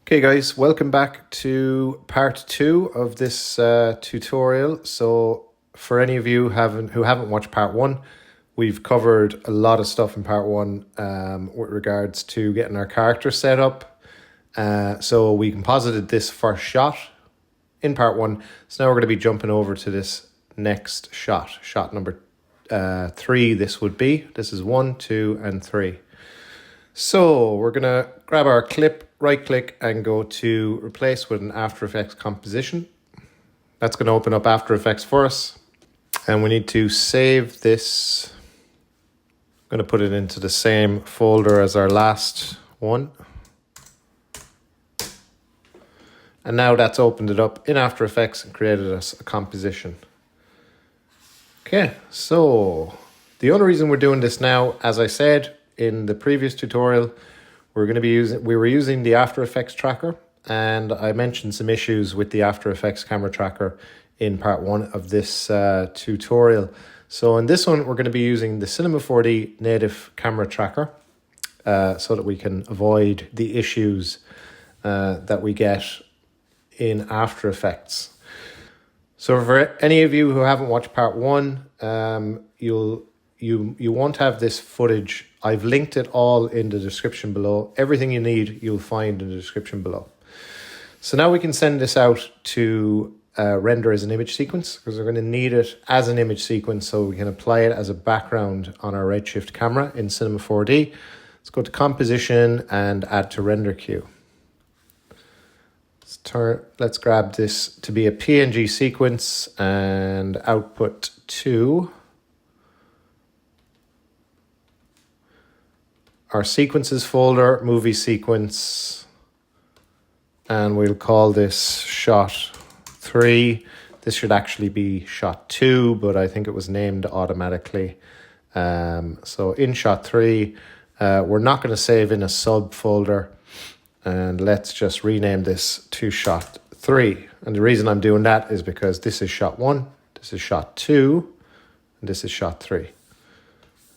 Okay guys, welcome back to part 2 of this tutorial. So for any of you who haven't watched part 1, we've covered a lot of stuff in part 1 with regards to getting our character set up. So we composited this first shot in part 1. So now we're going to be jumping over to this next shot number 3 this would be. This is 1, 2 and 3. So we're going to grab our clip, right click and go to replace with an After Effects composition. That's going to open up After Effects for us. And we need to save this. I'm going to put it into the same folder as our last one. And now that's opened it up in After Effects and created us a composition. Okay, so the only reason we're doing this now, as I said in the previous tutorial, we were using the After Effects tracker, and I mentioned some issues with the After Effects camera tracker in part 1 of this tutorial. So in this one, we're going to be using the Cinema 4D native camera tracker so that we can avoid the issues that we get in After Effects. So for any of you who haven't watched part 1, you won't have this footage. I've linked it all in the description below. Everything you need, you'll find in the description below. So now we can send this out to render as an image sequence, because we're going to need it as an image sequence so we can apply it as a background on our Redshift camera in Cinema 4D. Let's go to Composition and Add to Render Queue. Let's grab this to be a PNG sequence and output to our sequences folder, movie sequence, and we'll call this shot 3. This should actually be shot 2, but I think it was named automatically. So in shot 3, we're not going to save in a subfolder, and let's just rename this to shot 3. And the reason I'm doing that is because this is shot 1, this is shot 2, and this is shot 3.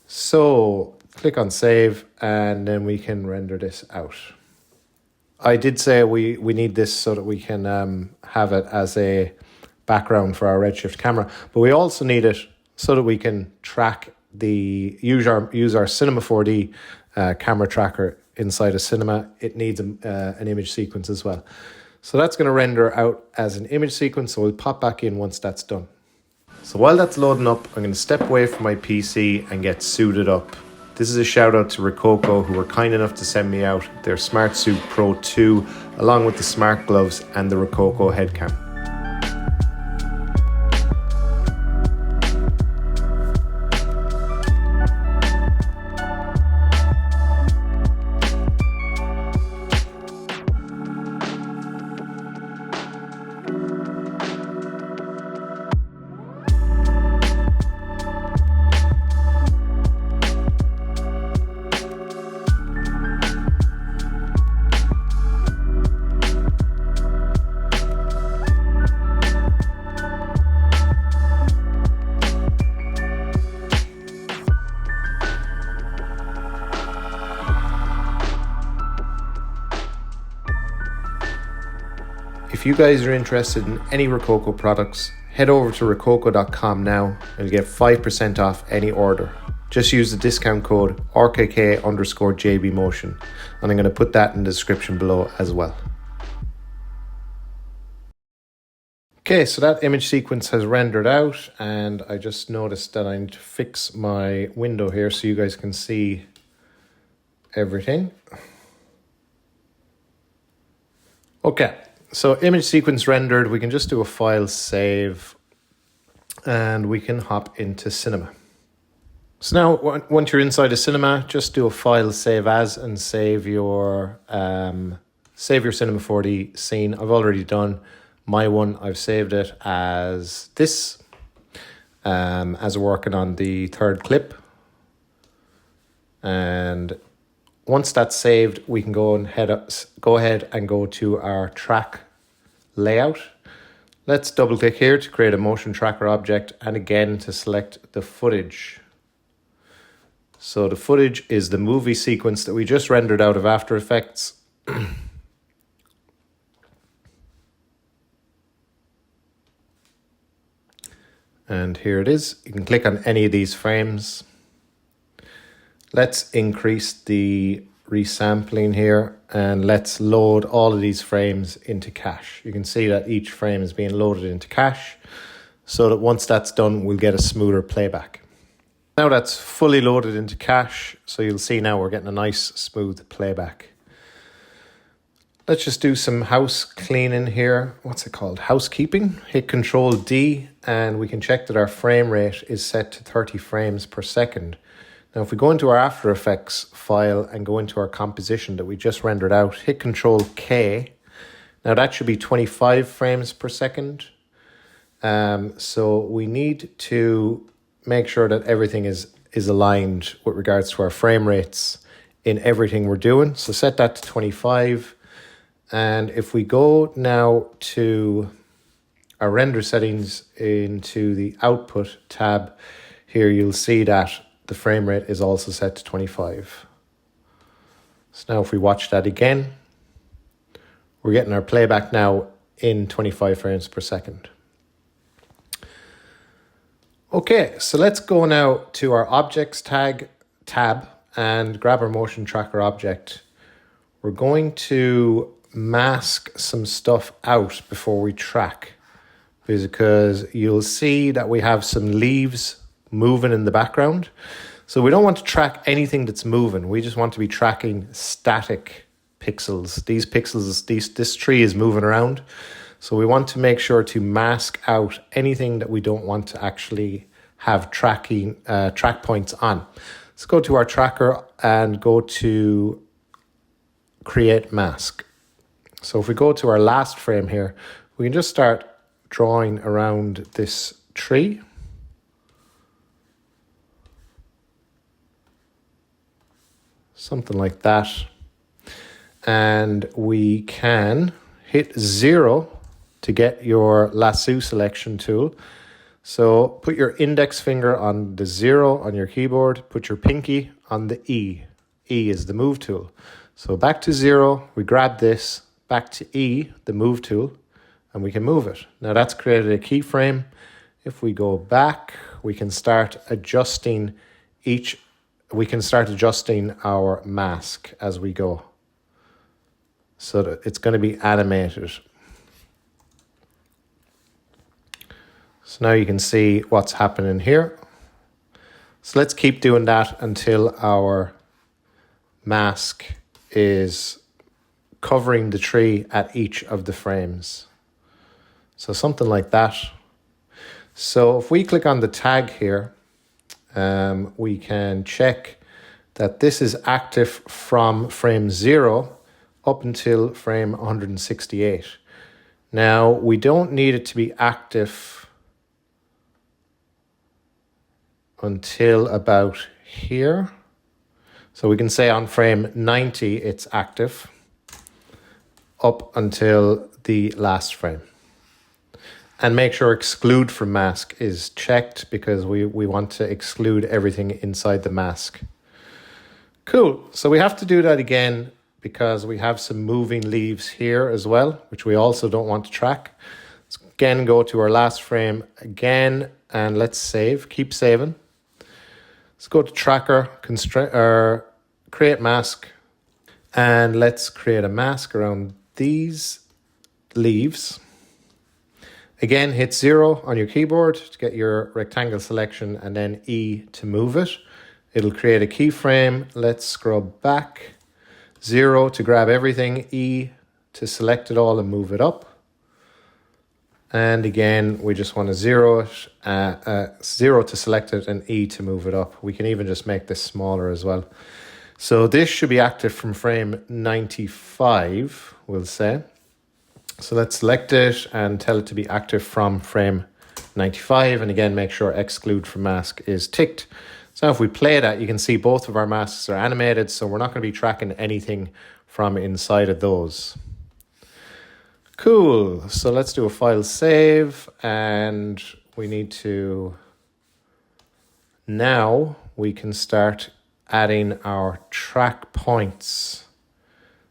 So click on save, and then we can render this out. I did say we need this so that we can have it as a background for our Redshift camera, but we also need it so that we can track use our Cinema 4D camera tracker inside a cinema. It needs an image sequence as well. So that's going to render out as an image sequence, so we'll pop back in once that's done. So while that's loading up, I'm going to step away from my PC and get suited up. This is a shout out to Rokoko, who were kind enough to send me out their Smart Suit Pro 2 along with the smart gloves and the Rokoko head cam. If you guys are interested in any Rokoko products, head over to rokoko.com now and you'll get 5% off any order. Just use the discount code RKK_JBMotion, and I'm going to put that in the description below as well. Okay, so that image sequence has rendered out, and I just noticed that I need to fix my window here so you guys can see everything. Okay. So image sequence rendered, we can just do a file save and we can hop into Cinema. So now once you're inside a cinema, just do a file save as and save your Cinema 4D scene. I've already done my one. I've saved it as this, as we're working on the third clip. And once that's saved, we can go ahead and go to our track layout. Let's double click here to create a motion tracker object, and again to select the footage. So the footage is the movie sequence that we just rendered out of After Effects. And here it is. You can click on any of these frames. Let's increase the resampling here and let's load all of these frames into cache. You can see that each frame is being loaded into cache so that once that's done, we'll get a smoother playback. Now that's fully loaded into cache, so you'll see now we're getting a nice smooth playback. Let's just do some house cleaning here. What's it called? Housekeeping. Hit Control D and we can check that our frame rate is set to 30 frames per second. Now, if we go into our After Effects file and go into our composition that we just rendered out, hit Control K. Now that should be 25 frames per second. So we need to make sure that everything is aligned with regards to our frame rates in everything we're doing. So set that to 25. And if we go now to our render settings into the output tab, here you'll see that the frame rate is also set to 25. So now if we watch that again, we're getting our playback now in 25 frames per second. Okay, so let's go now to our Objects tab and grab our motion tracker object. We're going to mask some stuff out before we track, because you'll see that we have some leaves moving in the background. So we don't want to track anything that's moving. We just want to be tracking static pixels. These pixels, this tree is moving around. So we want to make sure to mask out anything that we don't want to actually have track points on. Let's go to our tracker and go to Create Mask. So if we go to our last frame here, we can just start drawing around this tree. Something like that. And we can hit 0 to get your lasso selection tool. So put your index finger on the 0 on your keyboard, put your pinky on the E. E is the move tool. So back to 0, we grab this, back to E, the move tool, and we can move it. Now that's created a keyframe. If we go back, we can start adjusting our mask as we go, so that it's going to be animated. So now you can see what's happening here. So let's keep doing that until our mask is covering the tree at each of the frames. So something like that. So if we click on the tag here, we can check that this is active from frame 0 up until frame 168. Now, we don't need it to be active until about here. So we can say on frame 90 it's active up until the last frame. And make sure exclude from mask is checked, because we want to exclude everything inside the mask. Cool. So we have to do that again because we have some moving leaves here as well, which we also don't want to track. Let's again go to our last frame again and let's save. Keep saving. Let's go to Tracker, Create Mask, and let's create a mask around these leaves. Again, hit 0 on your keyboard to get your rectangle selection and then E to move it. It'll create a keyframe. Let's scrub back. 0 to grab everything, E to select it all and move it up. And again, we just want to 0 it, 0 to select it and E to move it up. We can even just make this smaller as well. So this should be active from frame 95, we'll say. So let's select it and tell it to be active from frame 95. And again, make sure exclude from mask is ticked. So if we play that, you can see both of our masks are animated. So we're not going to be tracking anything from inside of those. Cool. So let's do a file save. And we need to, now we can start adding our track points.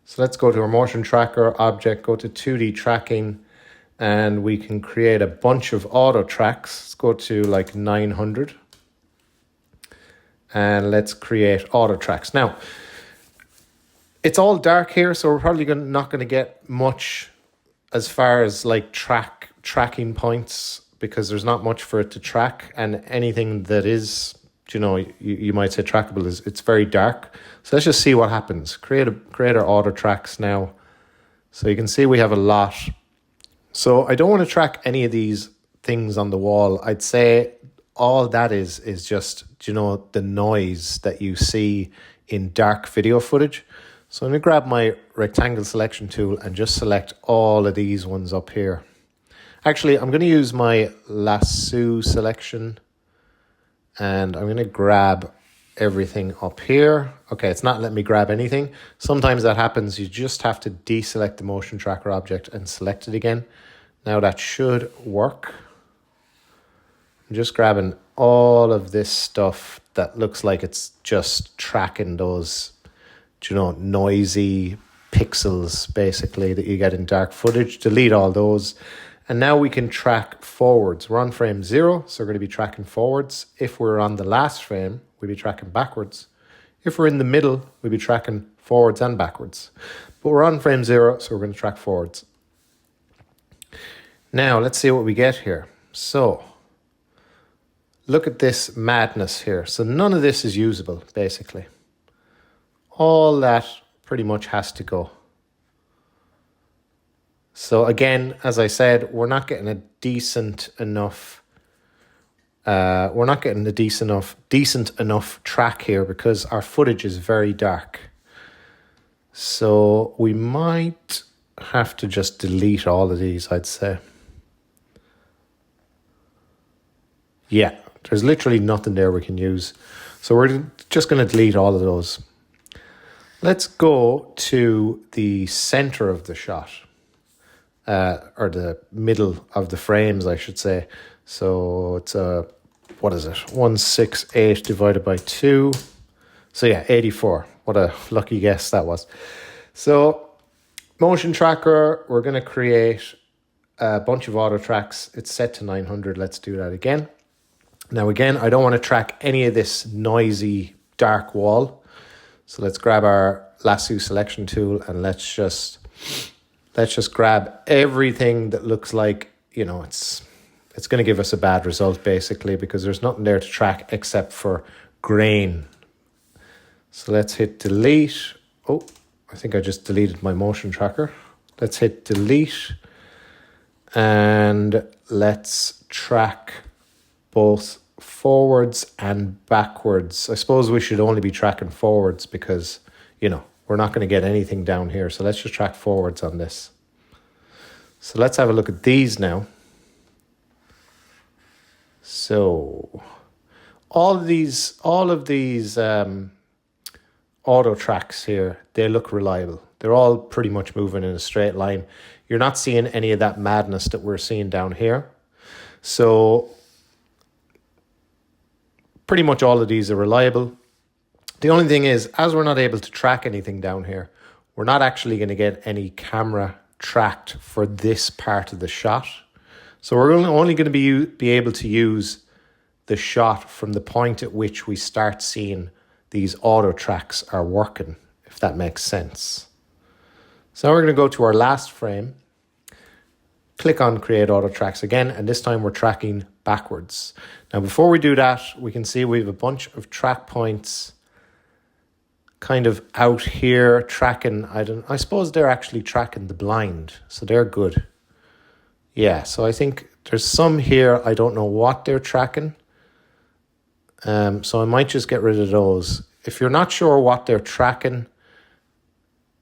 So let's go to our motion tracker object, go to 2D tracking, and we can create a bunch of auto tracks. Let's go to like 900 and let's create auto tracks. Now, it's all dark here, so we're probably not going to get much as far as like tracking points, because there's not much for it to track, and anything that is, you know, you might say trackable it's very dark. So let's just see what happens. Create our auto tracks now. So you can see we have a lot. So I don't want to track any of these things on the wall. I'd say all that is just, you know, the noise that you see in dark video footage. So I'm going to grab my rectangle selection tool and just select all of these ones up here. Actually, I'm going to use my lasso selection, and I'm going to grab everything up here. Okay, it's not letting me grab anything. Sometimes that happens. You just have to deselect the motion tracker object and select it again. Now that should work. I'm just grabbing all of this stuff that looks like it's just tracking those, you know, noisy pixels basically that you get in dark footage. Delete all those. And now we can track forwards. We're on frame 0, so we're going to be tracking forwards. If we're on the last frame, we'll be tracking backwards. If we're in the middle, we'll be tracking forwards and backwards. But we're on frame 0, so we're going to track forwards. Now, let's see what we get here. So, look at this madness here. So none of this is usable, basically. All that pretty much has to go. So again, as I said, we're not getting a decent enough track here because our footage is very dark. So we might have to just delete all of these, I'd say. Yeah, there's literally nothing there we can use. So we're just going to delete all of those. Let's go to the center of the shot. Or the middle of the frames, I should say. So it's what is it? 168 divided by 2. So yeah, 84. What a lucky guess that was. So motion tracker, we're going to create a bunch of auto tracks. It's set to 900. Let's do that again. Now again, I don't want to track any of this noisy dark wall. So let's grab our lasso selection tool and let's just grab everything that looks like, you know, it's going to give us a bad result basically because there's nothing there to track except for grain. So let's hit delete. Oh, I think I just deleted my motion tracker. Let's hit delete and let's track both forwards and backwards. I suppose we should only be tracking forwards because, you know, we're not going to get anything down here. So let's just track forwards on this. So let's have a look at these now. So all of these auto tracks here, they look reliable. They're all pretty much moving in a straight line. You're not seeing any of that madness that we're seeing down here. So pretty much all of these are reliable. The only thing is, as we're not able to track anything down here, we're not actually going to get any camera tracked for this part of the shot. So we're only going to be able to use the shot from the point at which we start seeing these auto tracks are working, if that makes sense. So now we're going to go to our last frame, click on create auto tracks again, and this time we're tracking backwards. Now before we do that, we can see we have a bunch of track points kind of out here tracking. I suppose they're actually tracking the blind, so they're good. Yeah, so I think there's some here, I don't know what they're tracking. So I might just get rid of those. If you're not sure what they're tracking,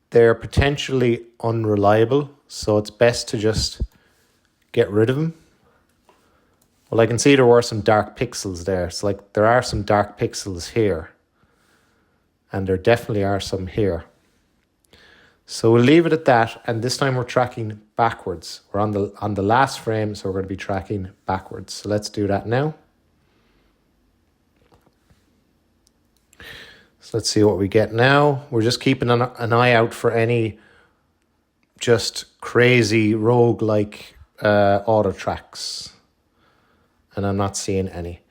they're potentially unreliable, so it's best to just get rid of them. Well, I can see there were some dark pixels there. So like there are some dark pixels here. And there definitely are some here. So we'll leave it at that. And this time we're tracking backwards. We're on the last frame, so we're going to be tracking backwards. So let's do that now. So let's see what we get now. We're just keeping an eye out for any just crazy rogue-like auto tracks, and I'm not seeing any.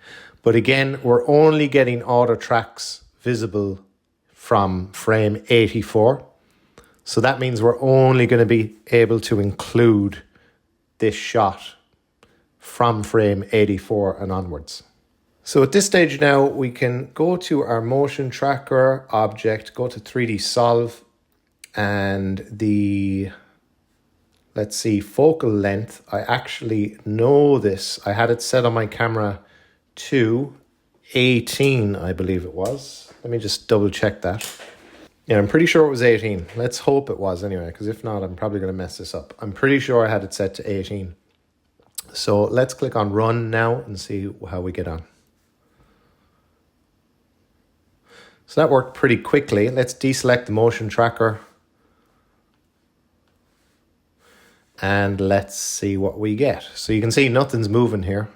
But again, we're only getting auto tracks visible from frame 84. So that means we're only going to be able to include this shot from frame 84 and onwards. So at this stage now, we can go to our motion tracker object, go to 3D Solve, and the, let's see, focal length. I actually know this. I had it set on my camera to 18, I believe it was. Let me just double check that. Yeah, I'm pretty sure it was 18. Let's hope it was anyway, because if not, I'm probably going to mess this up. I'm pretty sure I had it set to 18. So let's click on Run now and see how we get on. So that worked pretty quickly. Let's deselect the motion tracker. And let's see what we get. So you can see nothing's moving here.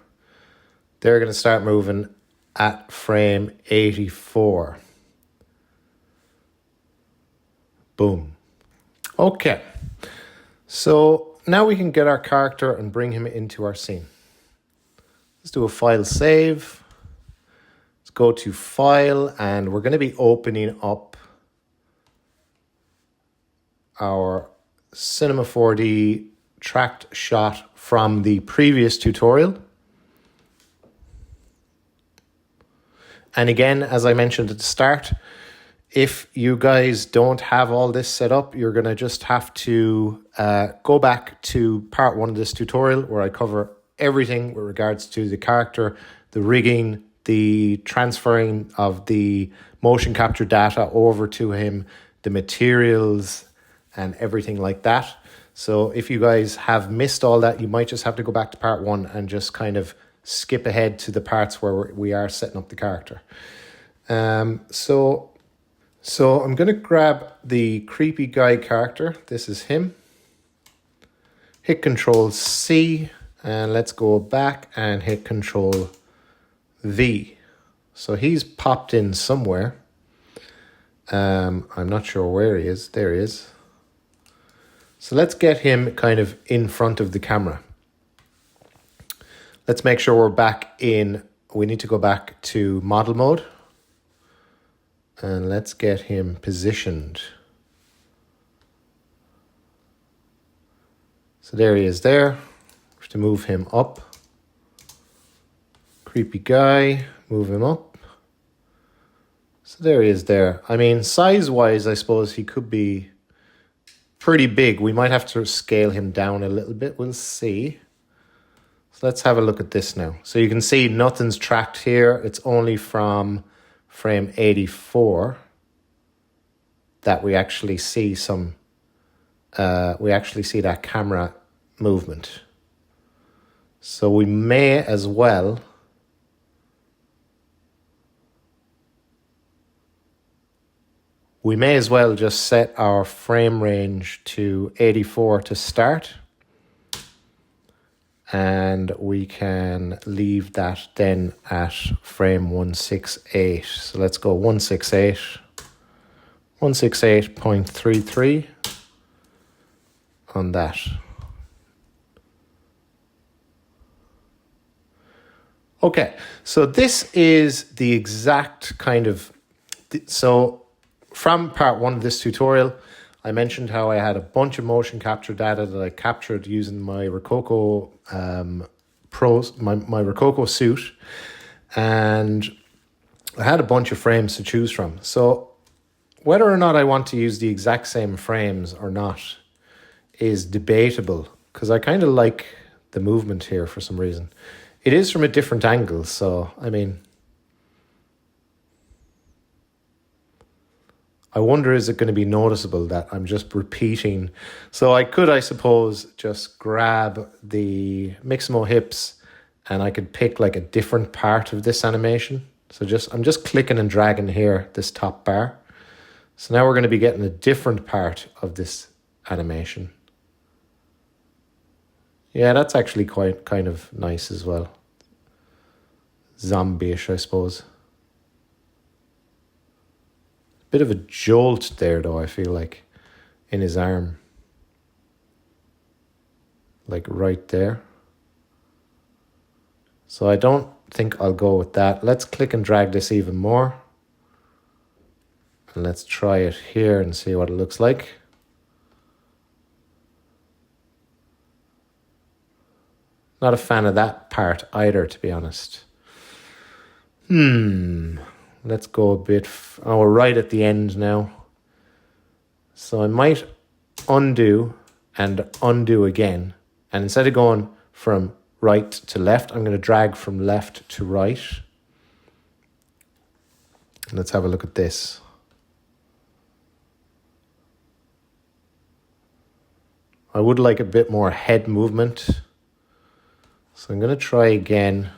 They're going to start moving at frame 84. Boom. Okay. So now we can get our character and bring him into our scene. Let's do a file save. Let's go to File, and we're going to be opening up our Cinema 4D tracked shot from the previous tutorial. And again, as I mentioned at the start, if you guys don't have all this set up, you're going to just have to go back to part 1 of this tutorial where I cover everything with regards to the character, the rigging, the transferring of the motion capture data over to him, the materials, and everything like that. So if you guys have missed all that, you might just have to go back to part 1 and just kind of skip ahead to the parts where we are setting up the character. So I'm going to grab the creepy guy character. This is him. Hit Control C, and let's go back and hit Control V. So he's popped in somewhere. I'm not sure where he is. There he is. So let's get him kind of in front of the camera. Let's make sure we're back in, we need to go back to model mode. And let's get him positioned. So there he is there. We have to move him up. Creepy guy, move him up. So there he is there. I mean, size-wise, I suppose he could be pretty big. We might have to scale him down a little bit. We'll see. So let's have a look at this now. So you can see nothing's tracked here. It's only from frame 84 that we actually see some, we actually see that camera movement. So we may as well just set our frame range to 84 to start. And we can leave that then at frame 168. So let's go 168, 168.33 on that. Okay, so this is the exact kind of, so from part 1 of this tutorial, I mentioned how I had a bunch of motion capture data that I captured using my Rokoko my Rokoko suit, and I had a bunch of frames to choose from. So whether or not I want to use the exact same frames or not is debatable, because I kind of like the movement here for some reason. It is from a different angle, so I mean, I wonder, is it going to be noticeable that I'm just repeating? So I could, I suppose, just grab the Mixamo hips and I could pick like a different part of this animation. So I'm just clicking and dragging here, this top bar. So now we're going to be getting a different part of this animation. Yeah, that's actually quite kind of nice as well. Zombie-ish, I suppose. Bit of a jolt there, though, I feel like, in his arm. like right there. So I don't think I'll go with that. Let's click and drag this even more. And let's try it here and see what it looks like. Not a fan of that part either, to be honest. Let's go a bit... oh, we're right at the end now. So I might undo and undo again. And instead of going from right to left, I'm going to drag from left to right. And let's have a look at this. I would like a bit more head movement. So I'm going to try again,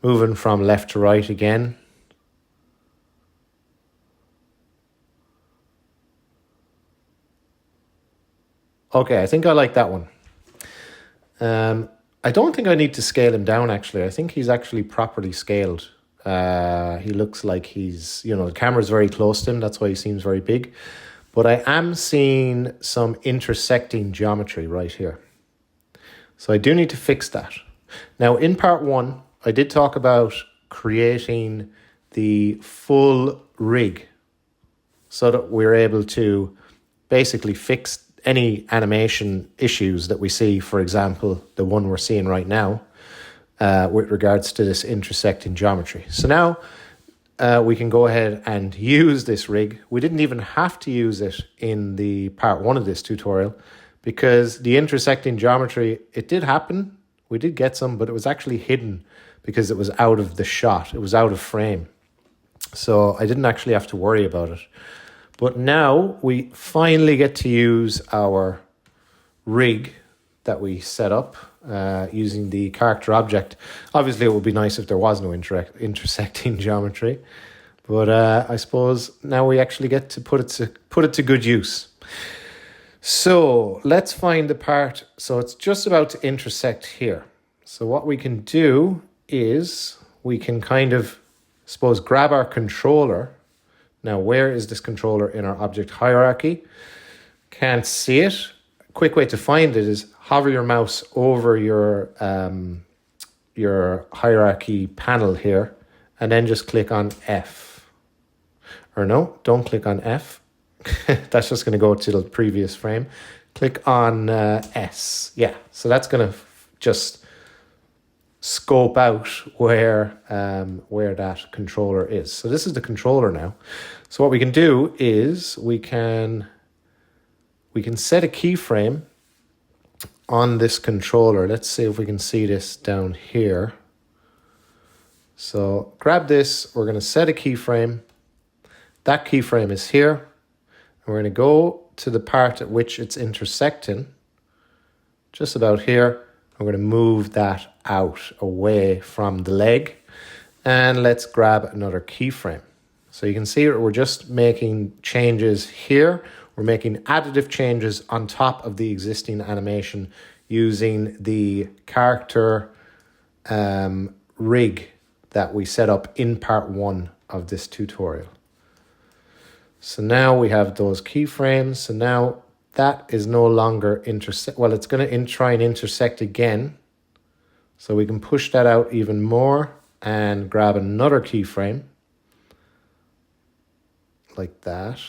moving from left to right again. Okay, I think I like that one. I don't think I need to scale him down, actually. I think he's actually properly scaled. He looks like he's, the camera's very close to him. That's why he seems very big. But I am seeing some intersecting geometry right here. So I do need to fix that. Now, in part one, I did talk about creating the full rig so that we're able to basically fix any animation issues that we see, for example, the one we're seeing right now, with regards to this intersecting geometry. So now we can go ahead and use this rig. We didn't even have to use it in the part one of this tutorial because the intersecting geometry, it did happen. We did get some, but it was actually hidden because it was out of the shot. It was out of frame. So I didn't actually have to worry about it. But now we finally get to use our rig that we set up using the character object. Obviously, it would be nice if there was no intersecting geometry. But I suppose now we actually get to put it to good use. So let's find the part. So it's just about to intersect here. So what we can do is we can kind of, suppose, grab our controller. Now, where is this controller in our object hierarchy? Can't see it. A quick way to find it is hover your mouse over your hierarchy panel here, and then just click on F. Or no, don't click on F. That's just going to go to the previous frame. Click on S. Yeah, so that's going to just scope out where that controller is. So this is the controller now. So what we can do is we can set a keyframe on this controller. Let's see if we can see this down here. So grab this, we're going to set a keyframe. That keyframe is here. And we're going to go to the part at which it's intersecting, just about here. I'm going to move that out away from the leg. And let's grab another keyframe. So you can see we're just making changes here. We're making additive changes on top of the existing animation using the character rig that we set up in part one of this tutorial. So now we have those keyframes. So now that is no longer intersect. Well, it's going to try and intersect again. So we can push that out even more and grab another keyframe like that.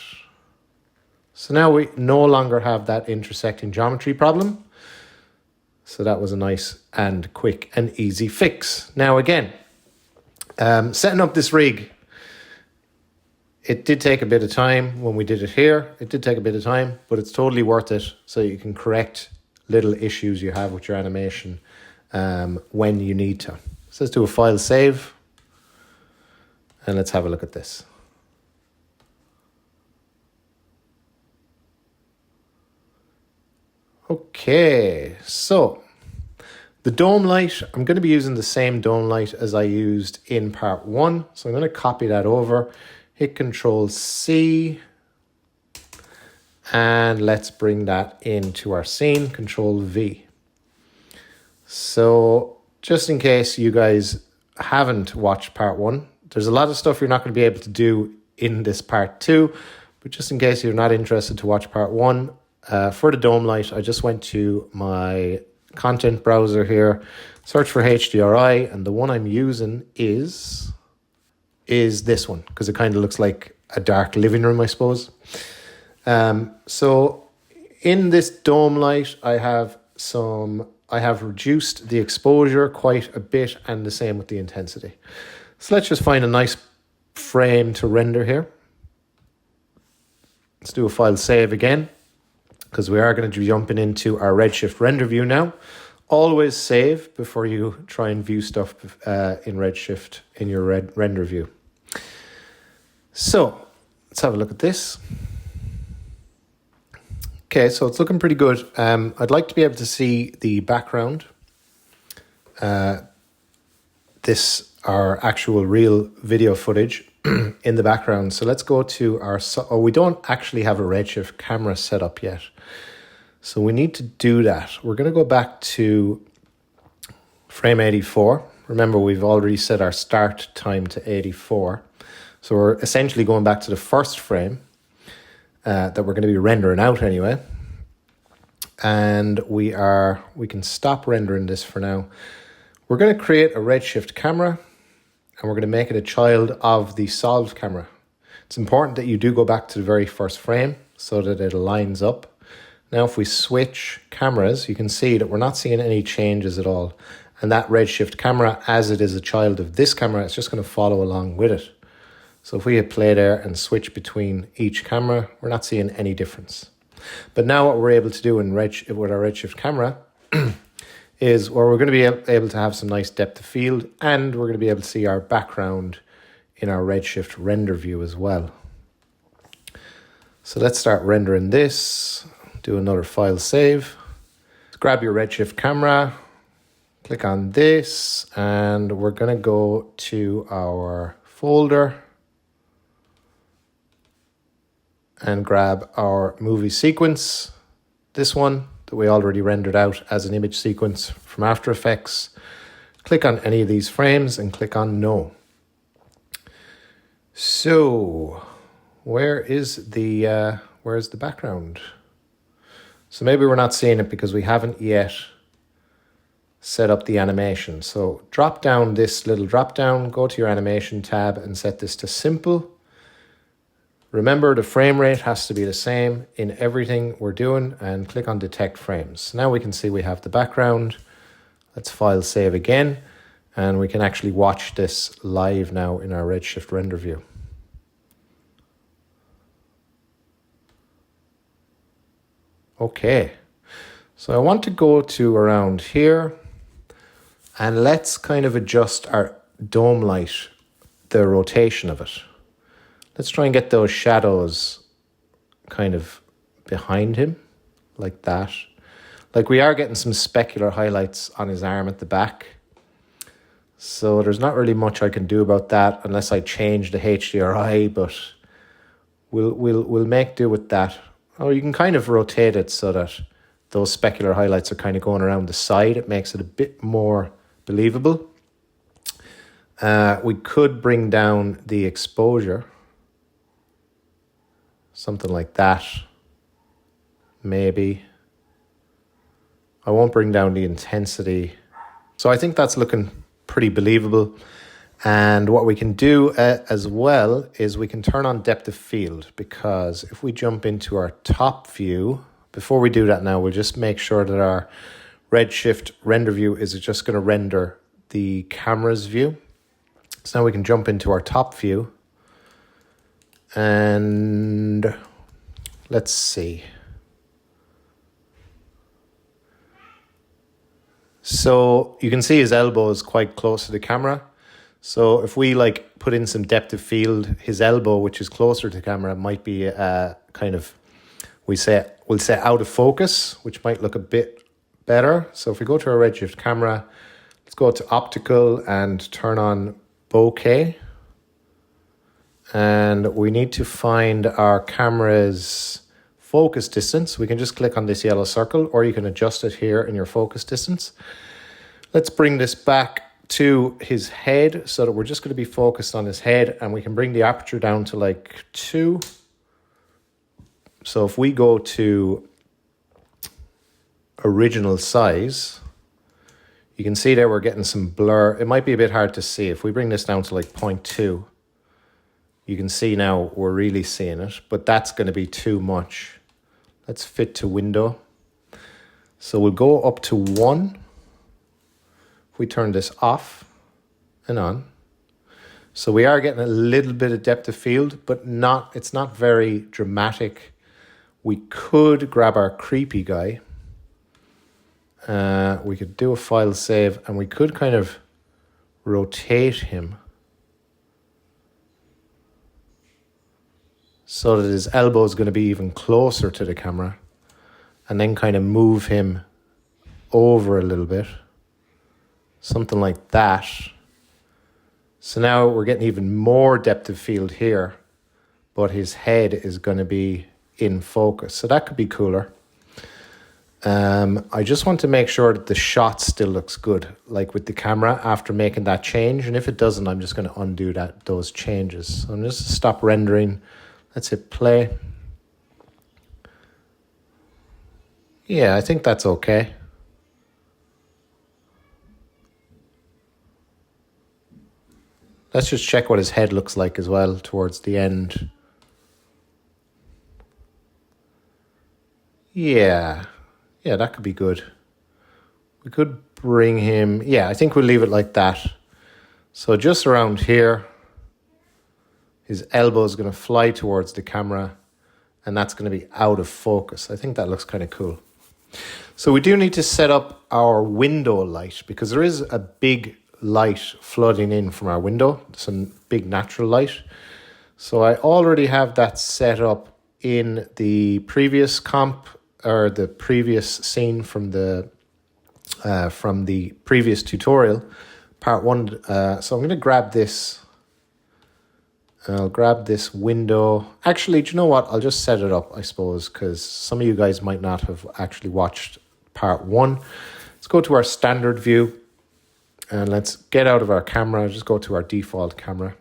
So now we no longer have that intersecting geometry problem. So that was a nice and quick and easy fix. Now again, setting up this rig, it did take a bit of time when we did it here. It did take a bit of time, but it's totally worth it so you can correct little issues you have with your animation when you need to. So let's do a file save and let's have a look at this. Okay, so the dome light, I'm going to be using the same dome light as I used in part one. So I'm going to copy that over, hit Control C, and let's bring that into our scene, Control V. So just in case you guys haven't watched part one, there's a lot of stuff you're not going to be able to do in this part two, but just in case you're not interested to watch part one, For the dome light, I just went to my content browser here, search for HDRI, and the one I'm using is this one, because it kind of looks like a dark living room, I suppose. So in this dome light, I have reduced the exposure quite a bit, and the same with the intensity. So let's just find a nice frame to render here. Let's do a file save again, because we are going to be jumping into our Redshift render view now. Always save before you try and view stuff in Redshift in your render view. So let's have a look at this. Okay, so it's looking pretty good. I'd like to be able to see the background. Our actual real video footage in the background. So let's go to we don't actually have a Redshift camera set up yet. So we need to do that. We're going to go back to frame 84. Remember, we've already set our start time to 84. So we're essentially going back to the first frame that we're going to be rendering out anyway. And we can stop rendering this for now. We're going to create a Redshift camera, and we're going to make it a child of the solved camera. It's important that you do go back to the very first frame so that it aligns up. Now, if we switch cameras, you can see that we're not seeing any changes at all. And that Redshift camera, as it is a child of this camera, it's just going to follow along with it. So if we hit play there and switch between each camera, we're not seeing any difference. But now what we're able to do with our Redshift camera is where we're going to be able to have some nice depth of field, and we're going to be able to see our background in our Redshift render view as well. So let's start rendering this. Do another file save. Grab your Redshift camera, click on this, and we're going to go to our folder and grab our movie sequence, this one that we already rendered out as an image sequence from After Effects. Click on any of these frames and click on No. So where's the background? So maybe we're not seeing it because we haven't yet set up the animation. So drop down this little drop down, go to your animation tab and set this to simple. Remember, the frame rate has to be the same in everything we're doing, and click on detect frames. Now we can see we have the background. Let's file save again, and we can actually watch this live now in our Redshift render view. Okay, so I want to go to around here, and let's kind of adjust our dome light, the rotation of it. Let's try and get those shadows kind of behind him, like that. Like we are getting some specular highlights on his arm at the back. So there's not really much I can do about that unless I change the HDRI, but we'll make do with that. Or you can kind of rotate it so that those specular highlights are kind of going around the side. It makes it a bit more believable. We could bring down the exposure. Something like that, maybe. I won't bring down the intensity. So I think that's looking pretty believable. And what we can do as well is we can turn on depth of field, because if we jump into our top view, before we do that now, we'll just make sure that our Redshift render view is just going to render the camera's view. So now we can jump into our top view. And let's see. So you can see his elbow is quite close to the camera. So if we like put in some depth of field, his elbow, which is closer to the camera, might be kind of, we'll say out of focus, which might look a bit better. So if we go to our Redshift camera, let's go to optical and turn on bokeh. And we need to find our camera's focus distance. We can just click on this yellow circle, or you can adjust it here in your focus distance. Let's bring this back to his head so that we're just going to be focused on his head, and we can bring the aperture down to like 2. So if we go to original size, you can see there we're getting some blur. It might be a bit hard to see. If we bring this down to like 0.2, you can see now we're really seeing it, but that's going to be too much. Let's fit to window. So we'll go up to 1. If we turn this off and on. So we are getting a little bit of depth of field, but it's not very dramatic. We could grab our creepy guy. We could do a file save, and we could kind of rotate him so that his elbow is going to be even closer to the camera, and then kind of move him over a little bit. Something like that. So now we're getting even more depth of field here, but his head is going to be in focus. So that could be cooler. I just want to make sure that the shot still looks good, like with the camera after making that change. And if it doesn't, I'm just going to undo those changes. So I'm just stop rendering. Let's hit play. Yeah, I think that's okay. Let's just check what his head looks like as well towards the end. Yeah, that could be good. We could bring him, I think we'll leave it like that. So just around here, his elbow is going to fly towards the camera, and that's going to be out of focus. I think that looks kind of cool. So we do need to set up our window light, because there is a big light flooding in from our window, some big natural light. So I already have that set up in the previous comp, or the previous scene from the previous tutorial, part 1. So I'm going to grab this. I'll grab this window. Actually, do you know what? I'll just set it up, I suppose, because some of you guys might not have actually watched part 1. Let's go to our standard view, and let's get out of our camera. Just go to our default camera.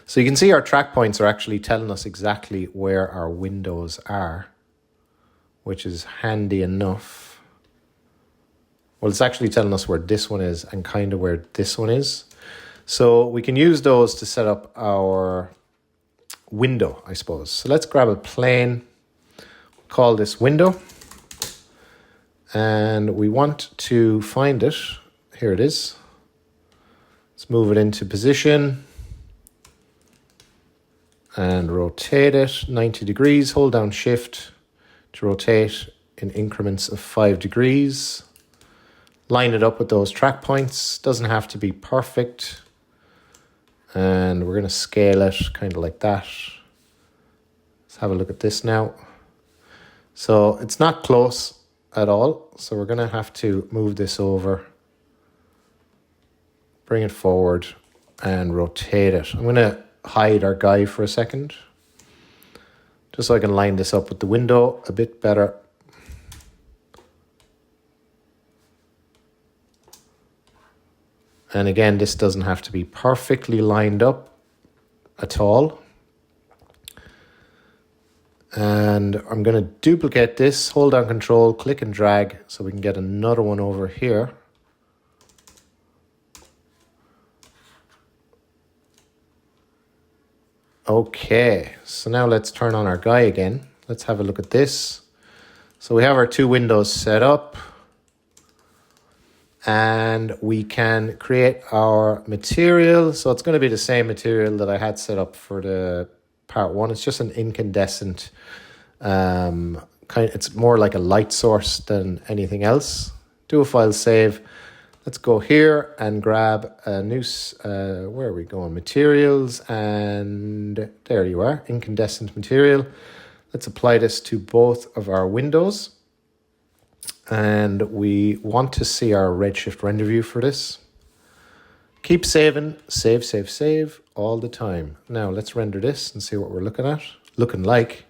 So you can see our track points are actually telling us exactly where our windows are, which is handy enough. Well, it's actually telling us where this one is and kind of where this one is. So we can use those to set up our window, I suppose. So let's grab a plane, call this window, and we want to find it. Here it is. Let's move it into position and rotate it 90 degrees. Hold down Shift to rotate in increments of 5 degrees. Line it up with those track points. Doesn't have to be perfect. And we're going to scale it kind of like that. Let's have a look at this now. So it's not close at all. So we're going to have to move this over, bring it forward, and rotate it. I'm going to hide our guy for a second, just so I can line this up with the window a bit better. And again, this doesn't have to be perfectly lined up at all. And I'm going to duplicate this, hold down Control, click and drag, so we can get another one over here. Okay, so now let's turn on our guy again. Let's have a look at this. So we have our 2 windows set up, and we can create our material. So it's going to be the same material that I had set up for the part 1. It's just an incandescent it's more like a light source than anything else. Do a file save. Let's go here and grab a new, where are we going? Materials, and there you are, incandescent material. Let's apply this to both of our windows. And we want to see our Redshift render view for this. Keep saving, save all the time. Now let's render this and see what we're looking like.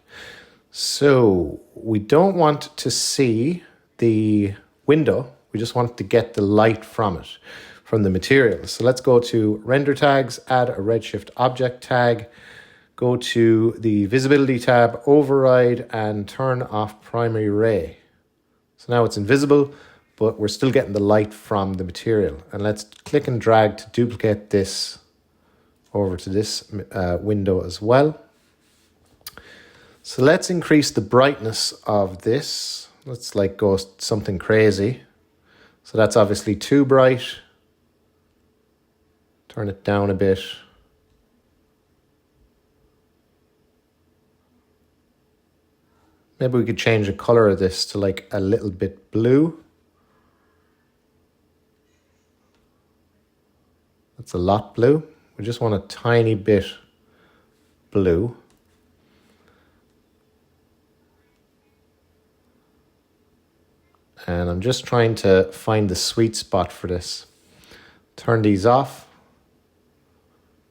So we don't want to see the window. We just want to get the light from it, from the material. So let's go to render tags, add a Redshift object tag, go to the visibility tab, override, and turn off primary ray. So now it's invisible, but we're still getting the light from the material. And let's click and drag to duplicate this over to this window as well. So let's increase the brightness of this. Let's like go something crazy. So that's obviously too bright. Turn it down a bit. Maybe we could change the color of this to like a little bit blue. That's a lot blue. We just want a tiny bit blue. And I'm just trying to find the sweet spot for this. Turn these off.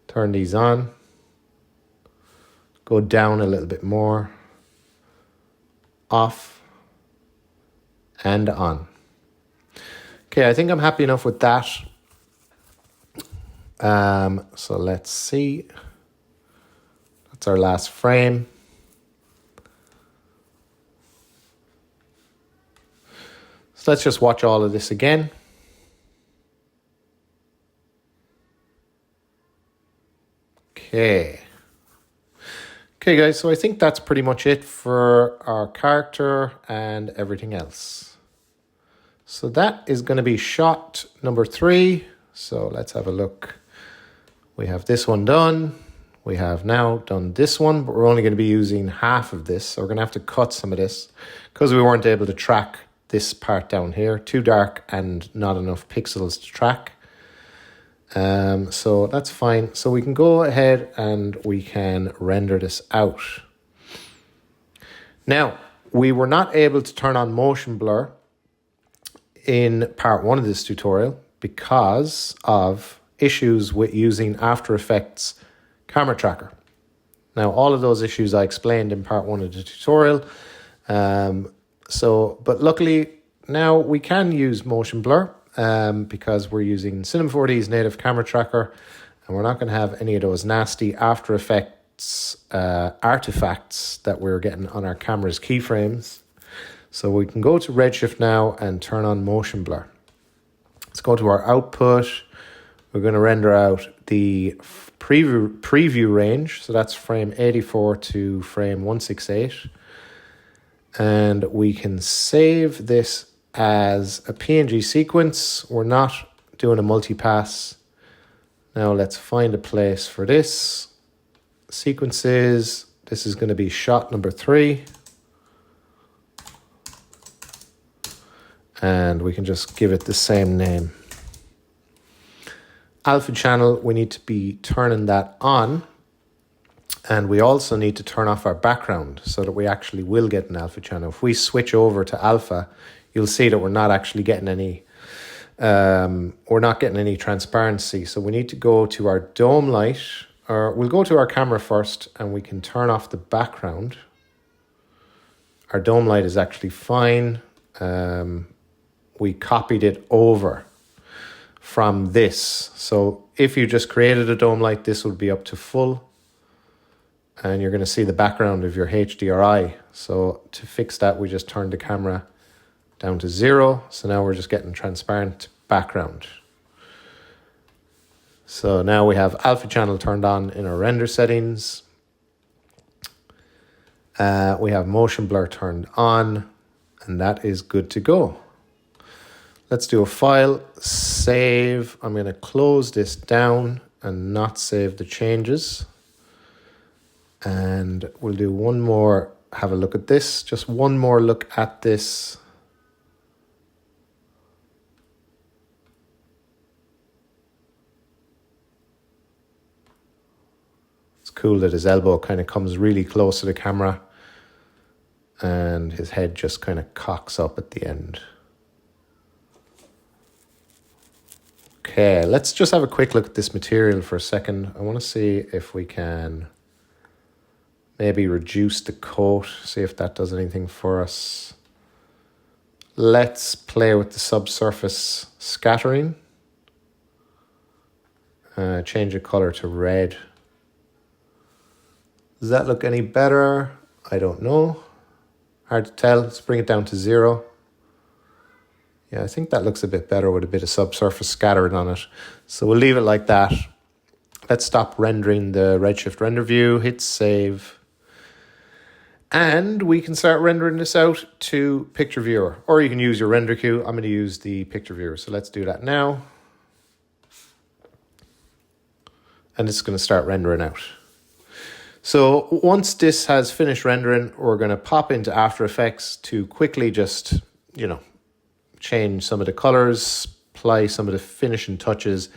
Turn these on. Go down a little bit more. Off. And on. Okay, I think I'm happy enough with that. So let's see. That's our last frame. So let's just watch all of this again. Okay. Okay guys, so I think that's pretty much it for our character and everything else. So that is going to be shot number 3. So let's have a look. We have this one done. We have now done this one, but we're only going to be using half of this. So we're going to have to cut some of this because we weren't able to track this part down here. Too dark and not enough pixels to track. So that's fine. So we can go ahead and we can render this out. Now, we were not able to turn on motion blur in part 1 of this tutorial because of issues with using After Effects camera tracker. Now, all of those issues I explained in part 1 of the tutorial. But luckily now we can use motion blur because we're using Cinema 4D's native camera tracker, and we're not going to have any of those nasty After Effects artifacts that we're getting on our camera's keyframes. So we can go to Redshift now and turn on motion blur. Let's go to our output. We're going to render out the preview range. So that's frame 84 to frame 168. And we can save this as a PNG sequence. We're not doing a multi-pass. Now let's find a place for this. Sequences. This is going to be shot number 3. And we can just give it the same name. Alpha channel, we need to be turning that on. And we also need to turn off our background so that we actually will get an alpha channel. If we switch over to alpha, you'll see that we're not actually getting any transparency. So we need to go to our dome light, or we'll go to our camera first and we can turn off the background. Our dome light is actually fine. We copied it over from this. So if you just created a dome light, this would be up to full. And you're going to see the background of your HDRI. So to fix that, we just turned the camera down to 0. So now we're just getting transparent background. So now we have alpha channel turned on in our render settings. We have motion blur turned on, and that is good to go. Let's do a file, save. I'm going to close this down and not save the changes. And we'll do one more, have a look at this. Just one more look at this. It's cool that his elbow kind of comes really close to the camera and his head just kind of cocks up at the end. Okay, let's just have a quick look at this material for a second. I want to see if we can maybe reduce the coat, see if that does anything for us. Let's play with the subsurface scattering. Change the color to red. Does that look any better? I don't know. Hard to tell. Let's bring it down to 0. Yeah, I think that looks a bit better with a bit of subsurface scattered on it. So we'll leave it like that. Let's stop rendering the Redshift render view, hit save. And we can start rendering this out to picture viewer, or you can use your render queue. I'm going to use the picture viewer. So let's do that now. And it's going to start rendering out. So once this has finished rendering, we're going to pop into After Effects to quickly just, change some of the colors, apply some of the finishing touches,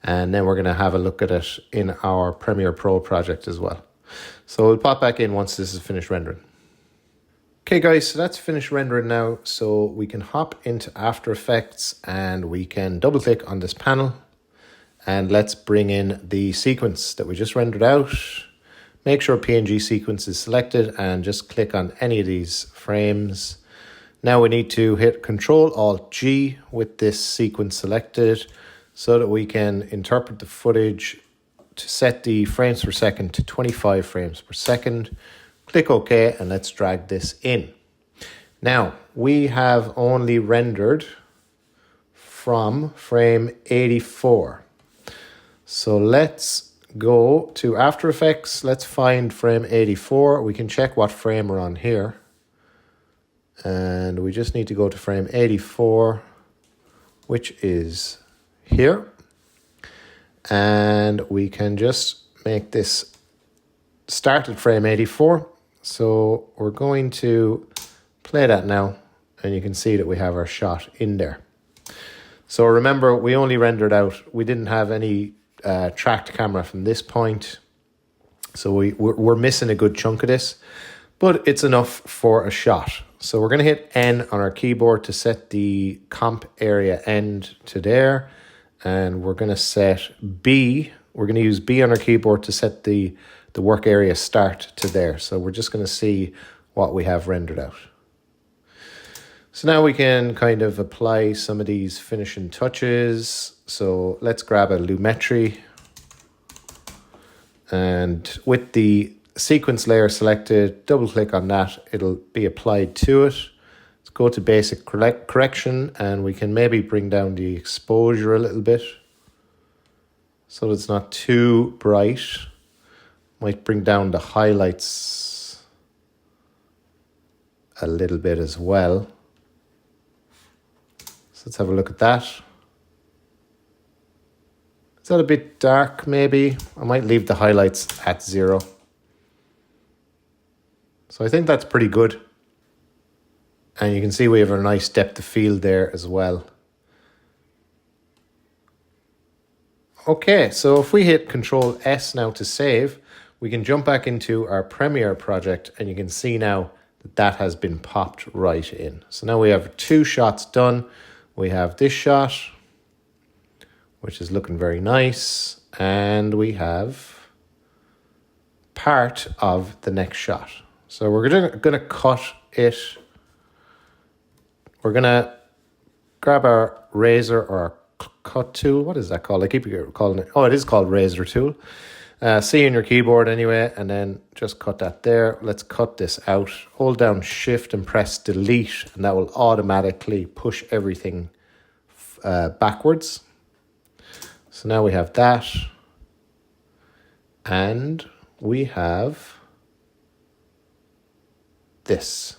and then we're going to have a look at it in our Premiere Pro project as well. So we'll pop back in once this is finished rendering. Okay guys, so that's finished rendering now. So we can hop into After Effects and we can double click on this panel. And let's bring in the sequence that we just rendered out. Make sure PNG sequence is selected and just click on any of these frames. Now we need to hit Ctrl-Alt-G with this sequence selected so that we can interpret the footage to set the frames per second to 25 frames per second. Click OK and let's drag this in. Now we have only rendered from frame 84. So let's go to After Effects. Let's find frame 84. We can check what frame we're on here. And we just need to go to frame 84, which is here. And we can just make this start at frame 84. So we're going to play that now. And you can see that we have our shot in there. So remember, we only rendered out. We didn't have any tracked camera from this point. So we're missing a good chunk of this. But it's enough for a shot. So we're going to hit N on our keyboard to set the comp area end to there. And we're going to set B. We're going to use B on our keyboard to set the work area start to there. So we're just going to see what we have rendered out. So now we can kind of apply some of these finishing touches. So let's grab a Lumetri. And with the sequence layer selected, double click on that, it'll be applied to it. Let's go to basic correction and we can maybe bring down the exposure a little bit so that it's not too bright. Might bring down the highlights a little bit as well. So let's have a look at that. Is that a bit dark maybe? I might leave the highlights at 0. So I think that's pretty good. And you can see we have a nice depth of field there as well. Okay, so if we hit Control S now to save, we can jump back into our Premiere project and you can see now that that has been popped right in. So now we have 2 shots done. We have this shot, which is looking very nice. And we have part of the next shot. So we're going to cut it. We're going to grab our razor or our cut tool. What is that called? I keep calling it. Oh, it is called razor tool. C on your keyboard anyway, and then just cut that there. Let's cut this out. Hold down Shift and press Delete, and that will automatically push everything backwards. So now we have that. And we have this.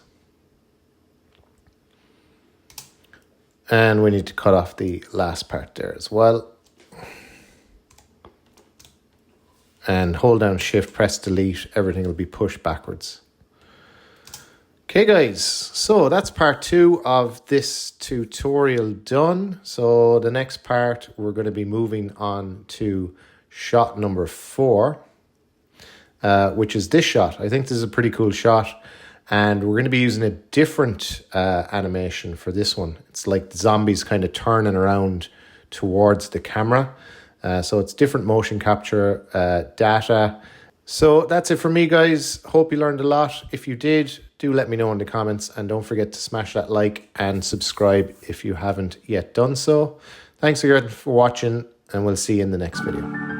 And we need to cut off the last part there as well. And hold down Shift, press Delete, everything will be pushed backwards. Okay guys, so that's part 2 of this tutorial done. So the next part, we're going to be moving on to shot number 4, which is this shot. I think this is a pretty cool shot. And we're going to be using a different animation for this one. It's like the zombies kind of turning around towards the camera. So it's different motion capture data. So that's it for me, guys. Hope you learned a lot. If you did, do let me know in the comments. And don't forget to smash that like and subscribe if you haven't yet done so. Thanks again for watching, and we'll see you in the next video.